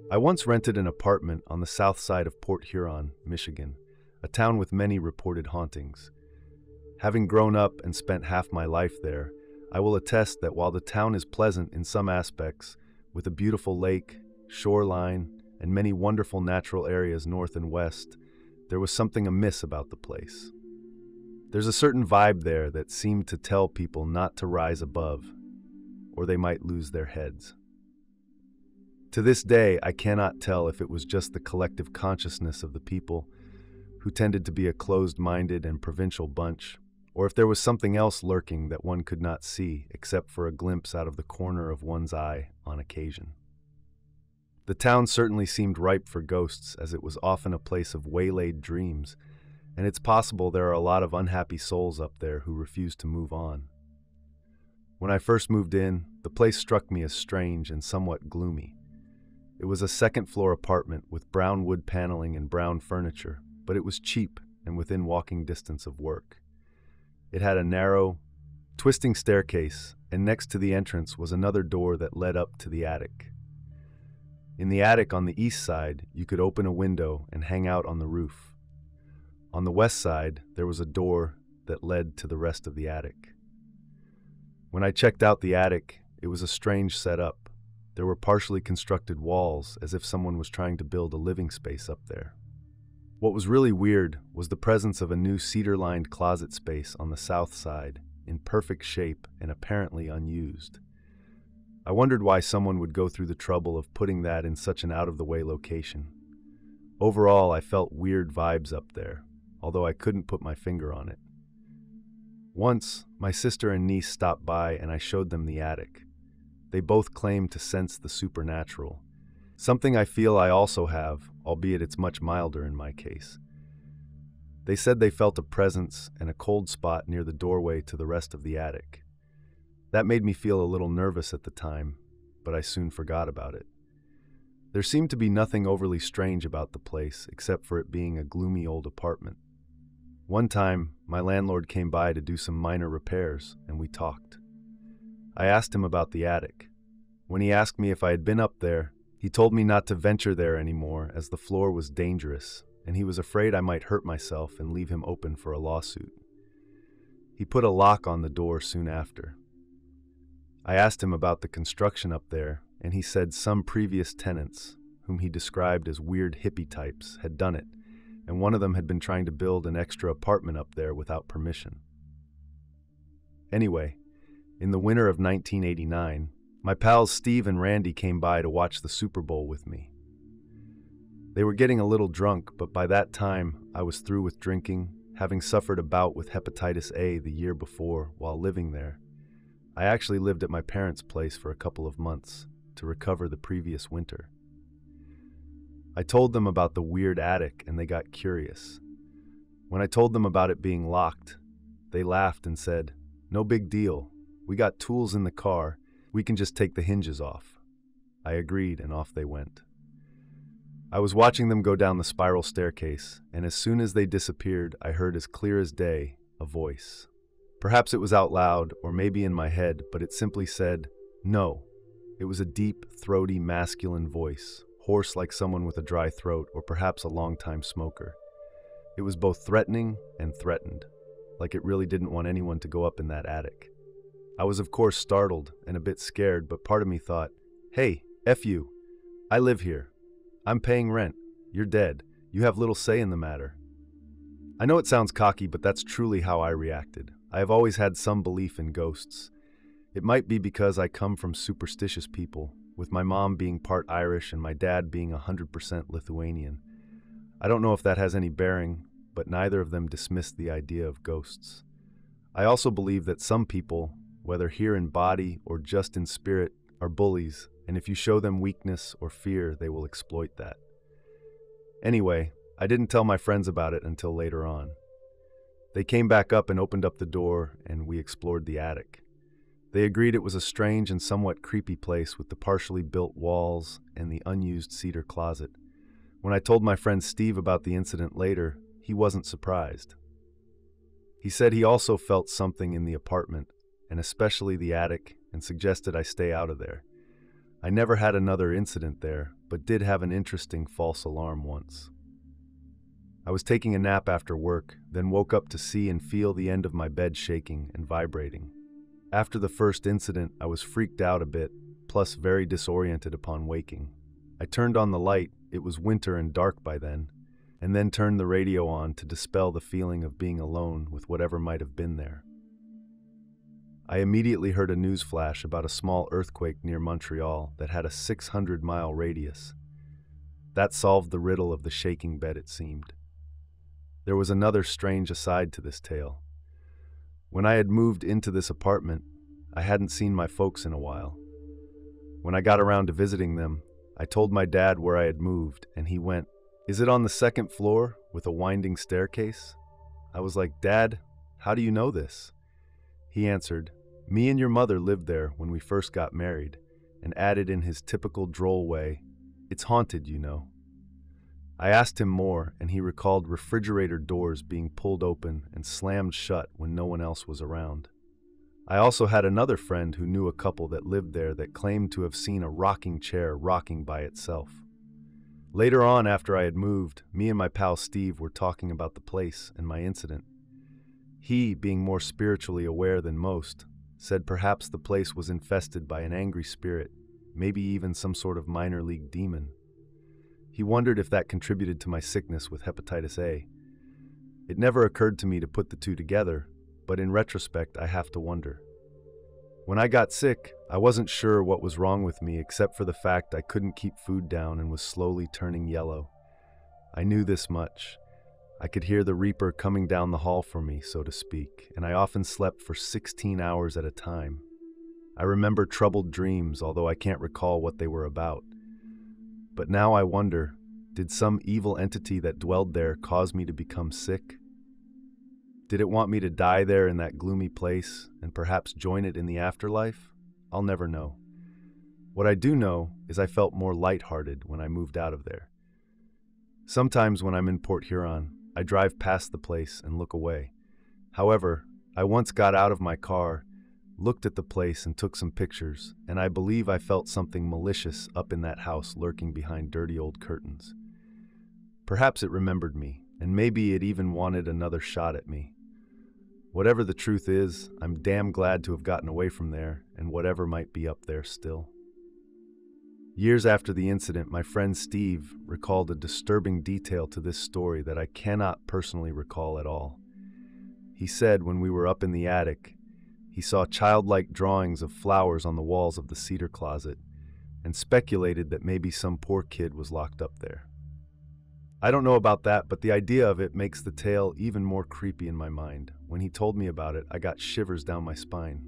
I once rented an apartment on the south side of Port Huron, Michigan, a town with many reported hauntings. Having grown up and spent half my life there, I will attest that while the town is pleasant in some aspects, with a beautiful lake, shoreline, and many wonderful natural areas north and west, there was something amiss about the place. There's a certain vibe there that seemed to tell people not to rise above, or they might lose their heads. To this day, I cannot tell if it was just the collective consciousness of the people, who tended to be a closed-minded and provincial bunch, or if there was something else lurking that one could not see except for a glimpse out of the corner of one's eye on occasion. The town certainly seemed ripe for ghosts, as it was often a place of waylaid dreams, and it's possible there are a lot of unhappy souls up there who refuse to move on. When I first moved in, the place struck me as strange and somewhat gloomy. It was a second-floor apartment with brown wood paneling and brown furniture, but it was cheap and within walking distance of work. It had a narrow, twisting staircase, and next to the entrance was another door that led up to the attic. In the attic on the east side, you could open a window and hang out on the roof. On the west side, there was a door that led to the rest of the attic. When I checked out the attic, it was a strange setup. There were partially constructed walls, as if someone was trying to build a living space up there. What was really weird was the presence of a new cedar-lined closet space on the south side, in perfect shape and apparently unused. I wondered why someone would go through the trouble of putting that in such an out-of-the-way location. Overall, I felt weird vibes up there, although I couldn't put my finger on it. Once, my sister and niece stopped by and I showed them the attic. They both claimed to sense the supernatural, something I feel I also have, albeit it's much milder in my case. They said they felt a presence and a cold spot near the doorway to the rest of the attic. That made me feel a little nervous at the time, but I soon forgot about it. There seemed to be nothing overly strange about the place except for it being a gloomy old apartment. One time, my landlord came by to do some minor repairs, and we talked. I asked him about the attic. When he asked me if I had been up there, he told me not to venture there anymore as the floor was dangerous, and he was afraid I might hurt myself and leave him open for a lawsuit. He put a lock on the door soon after. I asked him about the construction up there, and he said some previous tenants, whom he described as weird hippie types, had done it, and one of them had been trying to build an extra apartment up there without permission. Anyway, in the winter of 1989, my pals Steve and Randy came by to watch the Super Bowl with me. They were getting a little drunk, but by that time I was through with drinking, having suffered a bout with hepatitis A the year before while living there. I actually lived at my parents' place for a couple of months to recover the previous winter. I told them about the weird attic and they got curious. When I told them about it being locked, they laughed and said, "No big deal. We got tools in the car. We can just take the hinges off." I agreed, and off they went. I was watching them go down the spiral staircase, and as soon as they disappeared, I heard as clear as day a voice. Perhaps it was out loud, or maybe in my head, but it simply said, "No." It was a deep, throaty, masculine voice, hoarse like someone with a dry throat, or perhaps a long-time smoker. It was both threatening and threatened, like it really didn't want anyone to go up in that attic. I was of course startled and a bit scared, but part of me thought, "Hey, F you. I live here. I'm paying rent. You're dead. You have little say in the matter." I know it sounds cocky, but that's truly how I reacted. I have always had some belief in ghosts. It might be because I come from superstitious people, with my mom being part Irish and my dad being 100% Lithuanian. I don't know if that has any bearing, but neither of them dismissed the idea of ghosts. I also believe that some people, whether here in body or just in spirit, are bullies, and if you show them weakness or fear, they will exploit that. Anyway, I didn't tell my friends about it until later on. They came back up and opened up the door, and we explored the attic. They agreed it was a strange and somewhat creepy place with the partially built walls and the unused cedar closet. When I told my friend Steve about the incident later, he wasn't surprised. He said he also felt something in the apartment, and especially the attic, and suggested I stay out of there. I never had another incident there, but did have an interesting false alarm once. I was taking a nap after work, then woke up to see and feel the end of my bed shaking and vibrating. After the first incident, I was freaked out a bit, plus very disoriented upon waking. I turned on the light, it was winter and dark by then, and then turned the radio on to dispel the feeling of being alone with whatever might have been there. I immediately heard a news flash about a small earthquake near Montreal that had a 600-mile radius. That solved the riddle of the shaking bed, it seemed. There was another strange aside to this tale. When I had moved into this apartment, I hadn't seen my folks in a while. When I got around to visiting them, I told my dad where I had moved, and he went, "Is it on the second floor with a winding staircase?" I was like, "Dad, how do you know this?" He answered, "Me and your mother lived there when we first got married," and added in his typical droll way, "It's haunted, you know." I asked him more, and he recalled refrigerator doors being pulled open and slammed shut when no one else was around. I also had another friend who knew a couple that lived there that claimed to have seen a rocking chair rocking by itself. Later on, after I had moved, me and my pal Steve were talking about the place and my incident. He, being more spiritually aware than most, said perhaps the place was infested by an angry spirit, maybe even some sort of minor league demon. He wondered if that contributed to my sickness with hepatitis A. It never occurred to me to put the two together, but in retrospect, I have to wonder. When I got sick, I wasn't sure what was wrong with me except for the fact I couldn't keep food down and was slowly turning yellow. I knew this much. I could hear the Reaper coming down the hall for me, so to speak, and I often slept for 16 hours at a time. I remember troubled dreams, although I can't recall what they were about. But now I wonder, did some evil entity that dwelled there cause me to become sick? Did it want me to die there in that gloomy place and perhaps join it in the afterlife? I'll never know. What I do know is I felt more lighthearted when I moved out of there. Sometimes when I'm in Port Huron, I drive past the place and look away. However, I once got out of my car, looked at the place and took some pictures, and I believe I felt something malicious up in that house lurking behind dirty old curtains. Perhaps it remembered me, and maybe it even wanted another shot at me. Whatever the truth is, I'm damn glad to have gotten away from there, and whatever might be up there still. Years after the incident, my friend Steve recalled a disturbing detail to this story that I cannot personally recall at all. He said when we were up in the attic, he saw childlike drawings of flowers on the walls of the cedar closet, and speculated that maybe some poor kid was locked up there. I don't know about that, but the idea of it makes the tale even more creepy in my mind. When he told me about it, I got shivers down my spine.